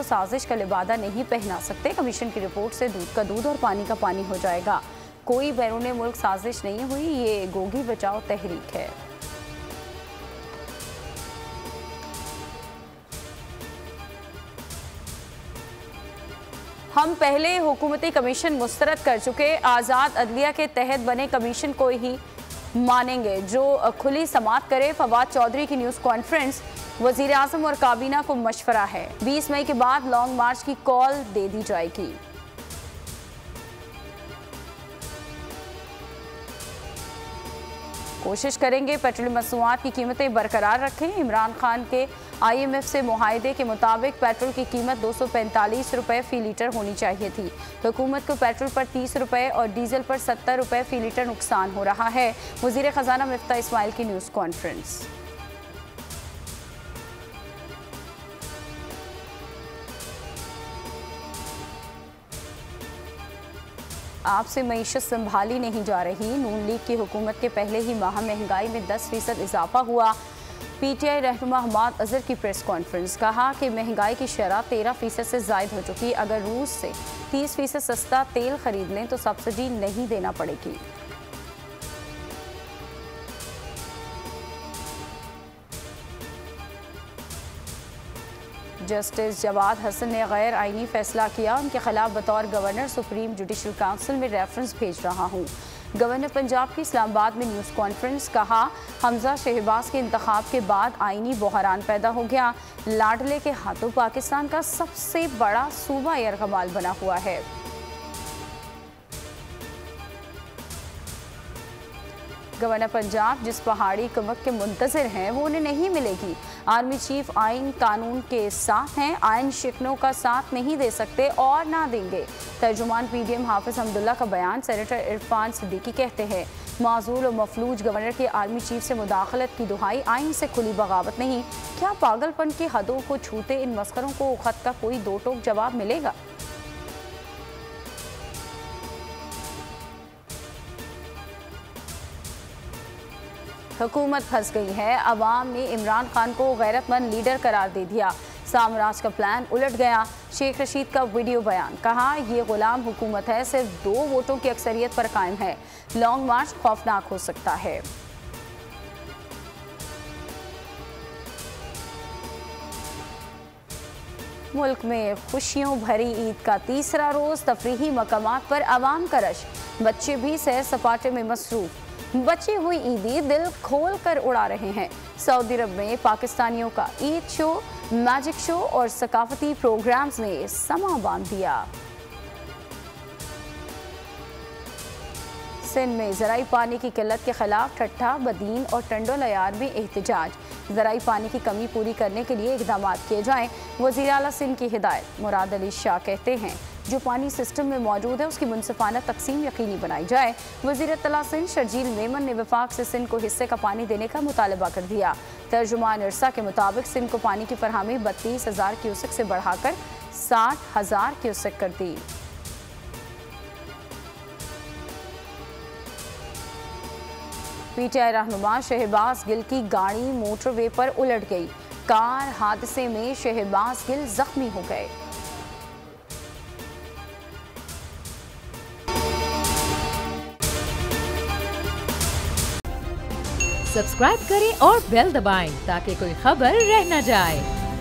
साजिश का लिबादा नहीं पहना सकते। कमीशन की रिपोर्ट से दूध का दूध और पानी का पानी हो जाएगा। कोई बैरून मुल्क साजिश नहीं हुई, ये गोगी बचाओ तहरीक है। हम पहले हुकूमती कमीशन मुस्तरद कर चुके, आज़ाद अदलिया के तहत बने कमीशन को ही मानेंगे जो खुली समात करे। फवाद चौधरी की न्यूज़ कॉन्फ्रेंस। वज़ीर आज़म और काबीना को मशवरा है, 20 मई के बाद लॉन्ग मार्च की कॉल दे दी जाएगी। कोशिश करेंगे पेट्रोलियम मसनूआत की कीमतें बरकरार रखें। इमरान खान के IMF से मुआहदे के मुताबिक पेट्रोल की कीमत 245 रुपये फ़ी लीटर होनी चाहिए थी। हुकूमत को पेट्रोल पर 30 रुपये और डीजल पर 70 रुपये फ़ी लीटर नुकसान हो रहा है। वज़ीर ख़जाना मिफ्ता इस्माइल की न्यूज़ कॉन्फ्रेंस। आपसे मईशत संभाली नहीं जा रही। नून लीग की हुकूमत के पहले ही माह महंगाई में 10% इजाफा हुआ। PTI रहनुमा हमाद अजहर की प्रेस कॉन्फ्रेंस। कहा कि महंगाई की शरह 13% से ज़ायद हो चुकी। अगर रूस से 30% सस्ता तेल खरीद लें तो सब्सिडी नहीं देना पड़ेगी। जस्टिस जवाद हसन ने गैर आइनी फैसला किया। उनके खिलाफ बतौर गवर्नर सुप्रीम जुडिशल काउंसिल में रेफरेंस भेज रहा हूँ। गवर्नर पंजाब की इस्लामाबाद में न्यूज़ कॉन्फ्रेंस। कहा हमजा शहबाज के इंतखाब के बाद आइनी बहरान पैदा हो गया। लाडले के हाथों पाकिस्तान का सबसे बड़ा सूबा यरगमाल बना हुआ है। गवर्नर पंजाब जिस पहाड़ी कमक के मुंतज़िर हैं वो उन्हें नहीं मिलेगी। आर्मी चीफ आइन कानून के साथ हैं, आइन शिकनों का साथ नहीं दे सकते और ना देंगे। तर्जुमान PDM हाफिज हमदुल्ला का बयान। सेनेटर इरफान सिद्दीकी कहते हैं माजूल और मफलूज गवर्नर के आर्मी चीफ से मुदाखलत की दुहाई आइन से खुली बगावत नहीं। क्या पागलपन की हदों को छूते इन मस्करों को खत का कोई दो टोक जवाब मिलेगा? हुकूमत फंस गई है। अवाम ने इमरान खान को गैरतमंद लीडर करार दे दिया। साम्राज का प्लान उलट गया। शेख रशीद का वीडियो बयान। कहा ये गुलाम हुकूमत है, सिर्फ 2 वोटों की अक्सरियत पर कायम है। लॉन्ग मार्च खौफनाक हो सकता है। मुल्क में खुशियों भरी ईद का तीसरा रोज। तफरीही मकामात पर अवाम का रश। बच्चे भी सैर सपाटे में मसरूफ। बची हुई ईदी दिल खोल कर उड़ा रहे हैं। सऊदी अरब में पाकिस्तानियों का ईद शो, मैजिक शो और सकाफती प्रोग्राम्स ने समा बांध दिया। सिंध में ज़राई पानी की किल्लत के खिलाफ ठट्ठा, बदीन और टंडो लयार में एहतजाज। ज़राई पानी की कमी पूरी करने के लिए इक़दाम किए जाएं। वज़ीर आला सिंध की हिदायत। मुराद अली शाह कहते हैं जो पानी सिस्टम में मौजूद है उसकी मुनसिफाना तकसीम यकीनी बनाई जाए। वज़ीर इत्तला सिंध शर्जील मेमन ने वफाक से सिंध को हिस्से का पानी देने का मुतालबा कर दिया। तर्जुमान इरसा के मुताबिक सिंध को पानी की फरहमी 32,000 क्यूसेक से बढ़ाकर 60,000 क्यूसेक कर दी। PTI रहनुमा शहबाज गिल की गाड़ी मोटरवे पर उलट गई। कार हादसे में शहबाज गिल जख्मी हो गए। सब्सक्राइब करें और बेल दबाएं ताकि कोई खबर रह न जाए।